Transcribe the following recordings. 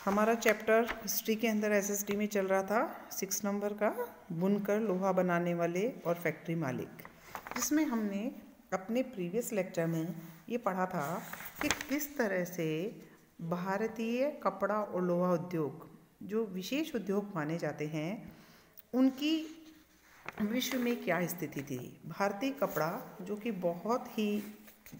हमारा chapter history के अंदर एसएसटी में चल रहा था 6 नंबर का बुनकर लोहा बनाने वाले और फैक्ट्री मालिक, जिसमें हमने अपने प्रीवियस लेक्चर में ये पढ़ा था कि किस तरह से भारतीय कपड़ा और लोहा उद्योग जो विशेष उद्योग माने जाते हैं उनकी विश्व में क्या स्थिति थी। भारतीय कपड़ा जो कि बहुत ही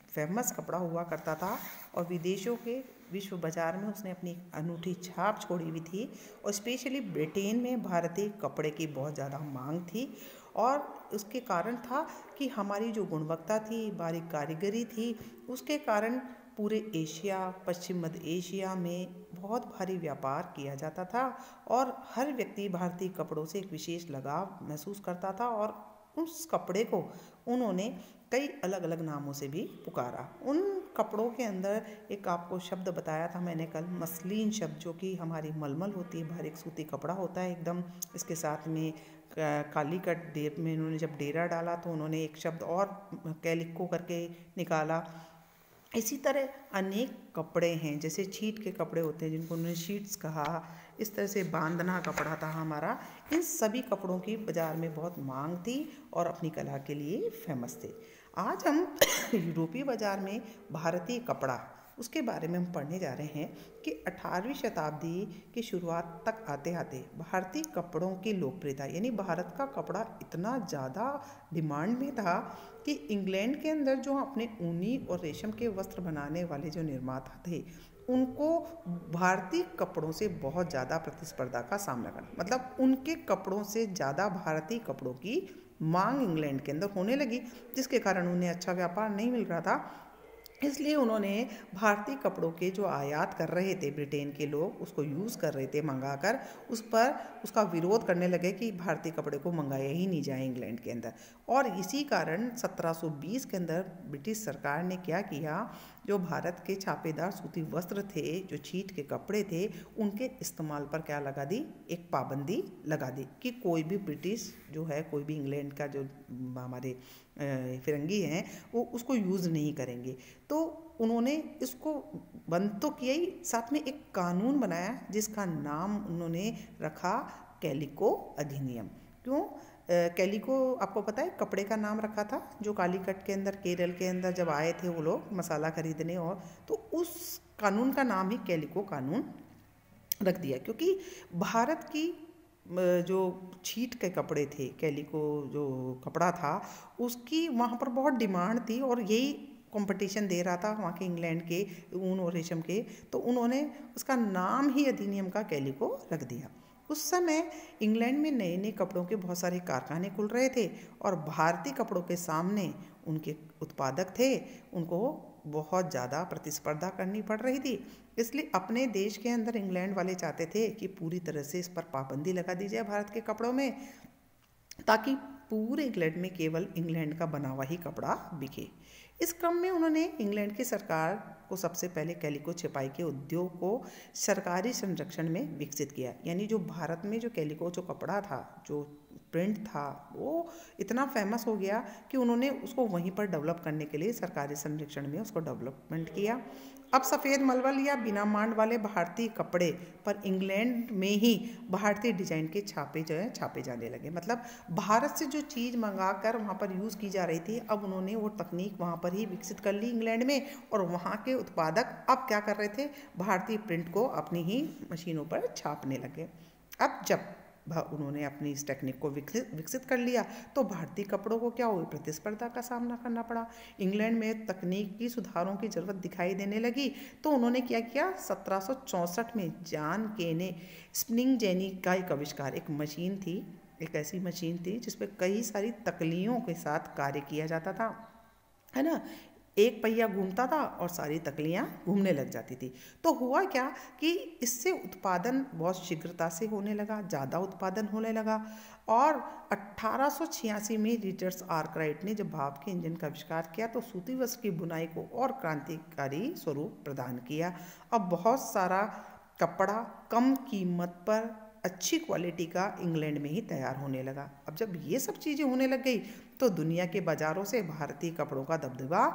फेमस कपड़ा हुआ करता था और विदेशों के विश्व बाज़ार में उसने अपनी अनूठी छाप छोड़ी हुई थी और स्पेशली ब्रिटेन में भारतीय कपड़े की बहुत ज़्यादा मांग थी और उसके कारण था कि हमारी जो गुणवत्ता थी, बारीक कारीगरी थी, उसके कारण पूरे एशिया, पश्चिम मध्य एशिया में बहुत भारी व्यापार किया जाता था और हर व्यक्ति भारतीय कपड़ों से एक विशेष लगाव महसूस करता था और उस कपड़े को उन्होंने कई अलग अलग नामों से भी पुकारा। उन कपड़ों के अंदर एक आपको शब्द बताया था मैंने कल, मसलिन शब्द, जो कि हमारी मलमल होती है, बारीक सूती कपड़ा होता है एकदम। इसके साथ में कालीकट देर में उन्होंने जब डेरा डाला तो उन्होंने एक शब्द और कैलिको करके निकाला। इसी तरह अनेक कपड़े हैं, जैसे छीट के कपड़े होते हैं जिनको उन्होंने शीट्स कहा। इस तरह से बांधना कपड़ा था हमारा। इन सभी कपड़ों की बाज़ार में बहुत मांग थी और अपनी कला के लिए फेमस थे। आज हम यूरोपीय बाज़ार में भारतीय कपड़ा उसके बारे में हम पढ़ने जा रहे हैं कि 18वीं शताब्दी की शुरुआत तक आते आते भारतीय कपड़ों की लोकप्रियता, यानी भारत का कपड़ा इतना ज़्यादा डिमांड में था कि इंग्लैंड के अंदर जो अपने ऊनी और रेशम के वस्त्र बनाने वाले जो निर्माता थे उनको भारतीय कपड़ों से बहुत ज़्यादा प्रतिस्पर्धा का सामना करना, मतलब उनके कपड़ों से ज़्यादा भारतीय कपड़ों की मांग इंग्लैंड के अंदर होने लगी, जिसके कारण उन्हें अच्छा व्यापार नहीं मिल रहा था। इसलिए उन्होंने भारतीय कपड़ों के जो आयात कर रहे थे ब्रिटेन के लोग, उसको यूज़ कर रहे थे मंगाकर, उस पर उसका विरोध करने लगे कि भारतीय कपड़े को मंगाया ही नहीं जाए इंग्लैंड के अंदर। और इसी कारण 1720 के अंदर ब्रिटिश सरकार ने क्या किया, जो भारत के छापेदार सूती वस्त्र थे, जो छीट के कपड़े थे, उनके इस्तेमाल पर क्या लगा दी, एक पाबंदी लगा दी कि कोई भी ब्रिटिश जो है, कोई भी इंग्लैंड का जो हमारे फिरंगी हैं वो उसको यूज़ नहीं करेंगे। तो उन्होंने इसको बंद तो किया ही, साथ में एक कानून बनाया जिसका नाम उन्होंने रखा कैलिको अधिनियम। क्यों कैलिको, आपको पता है कपड़े का नाम रखा था, जो कालीकट के अंदर केरल के अंदर जब आए थे वो लोग मसाला खरीदने, और तो उस कानून का नाम ही कैलिको कानून रख दिया, क्योंकि भारत की जो छीट के कपड़े थे, कैलिको जो कपड़ा था, उसकी वहाँ पर बहुत डिमांड थी और यही कंपटीशन दे रहा था वहाँ के इंग्लैंड के ऊन और रेशम के, तो उन्होंने उसका नाम ही अधिनियम का कैलिको रख दिया। उस समय इंग्लैंड में नए नए कपड़ों के बहुत सारे कारखाने खुल रहे थे और भारतीय कपड़ों के सामने उनके उत्पादक थे, उनको बहुत ज़्यादा प्रतिस्पर्धा करनी पड़ रही थी। इसलिए अपने देश के अंदर इंग्लैंड वाले चाहते थे कि पूरी तरह से इस पर पाबंदी लगा दी जाए भारत के कपड़ों में, ताकि पूरे इंग्लैंड में केवल इंग्लैंड का बना हुआ ही कपड़ा बिके। इस क्रम में उन्होंने इंग्लैंड की सरकार को सबसे पहले कैलिको छपाई के उद्योग को सरकारी संरक्षण में विकसित किया, यानी जो भारत में जो कैलिको जो कपड़ा था, जो प्रिंट था, वो इतना फेमस हो गया कि उन्होंने उसको वहीं पर डेवलप करने के लिए सरकारी संरक्षण में उसको डेवलपमेंट किया। अब सफ़ेद मलमल या बिना मांड वाले भारतीय कपड़े पर इंग्लैंड में ही भारतीय डिजाइन के छापे जो है छापे जाने लगे। मतलब भारत से जो चीज़ मंगाकर वहाँ पर यूज़ की जा रही थी, अब उन्होंने वो तकनीक वहाँ पर ही विकसित कर ली इंग्लैंड में, और वहाँ के उत्पादक अब क्या कर रहे थे, भारतीय प्रिंट को अपनी ही मशीनों पर छापने लगे। अब जब उन्होंने अपनी इस टेक्निक को विकसित कर लिया तो भारतीय कपड़ों को क्या हुई, प्रतिस्पर्धा का सामना करना पड़ा। इंग्लैंड में तकनीकी सुधारों की ज़रूरत दिखाई देने लगी, तो उन्होंने क्या किया, 1764 में जॉन के ने स्पिनिंग जेनी का एक आविष्कार, एक मशीन थी, एक ऐसी मशीन थी जिसपे कई सारी तकलियों के साथ कार्य किया जाता था, है ना। एक पहिया घूमता था और सारी तकलियाँ घूमने लग जाती थी। तो हुआ क्या कि इससे उत्पादन बहुत शीघ्रता से होने लगा, ज़्यादा उत्पादन होने लगा, और 1886 में रिचर्ड आर्कराइट ने जब भाप के इंजन का आविष्कार किया तो सूती वस्त्र की बुनाई को और क्रांतिकारी स्वरूप प्रदान किया। अब बहुत सारा कपड़ा कम कीमत पर अच्छी क्वालिटी का इंग्लैंड में ही तैयार होने लगा। अब जब ये सब चीज़ें होने लग गई तो दुनिया के बाज़ारों से भारतीय कपड़ों का दबदबा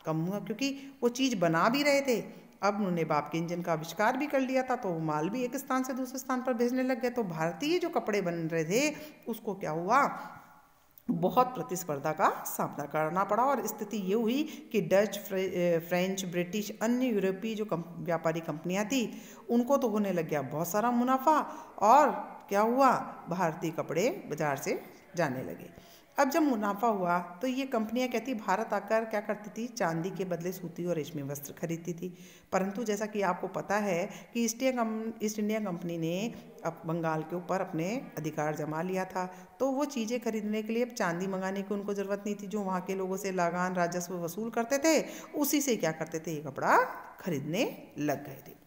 कम हुआ, क्योंकि वो चीज़ बना भी रहे थे अब उन्होंने बाप के इंजन का आविष्कार भी कर लिया था, तो वो माल भी एक स्थान से दूसरे स्थान पर भेजने लग गए। तो भारतीय जो कपड़े बन रहे थे उसको क्या हुआ, बहुत प्रतिस्पर्धा का सामना करना पड़ा। और स्थिति ये हुई कि डच, फ्रेंच, ब्रिटिश, अन्य यूरोपीय जो व्यापारी कंपनियां थी उनको तो होने लग गया बहुत सारा मुनाफा, और क्या हुआ, भारतीय कपड़े बाजार से जाने लगे। अब जब मुनाफा हुआ तो ये कंपनियां कहती भारत आकर क्या करती थी, चांदी के बदले सूती और रेशमी वस्त्र खरीदती थी। परंतु जैसा कि आपको पता है कि ईस्ट इंडिया कंपनी ने अब बंगाल के ऊपर अपने अधिकार जमा लिया था, तो वो चीज़ें खरीदने के लिए अब चांदी मंगाने की उनको ज़रूरत नहीं थी। जो वहाँ के लोगों से लगान राजस्व वसूल करते थे उसी से क्या करते थे, ये कपड़ा खरीदने लग गए थे।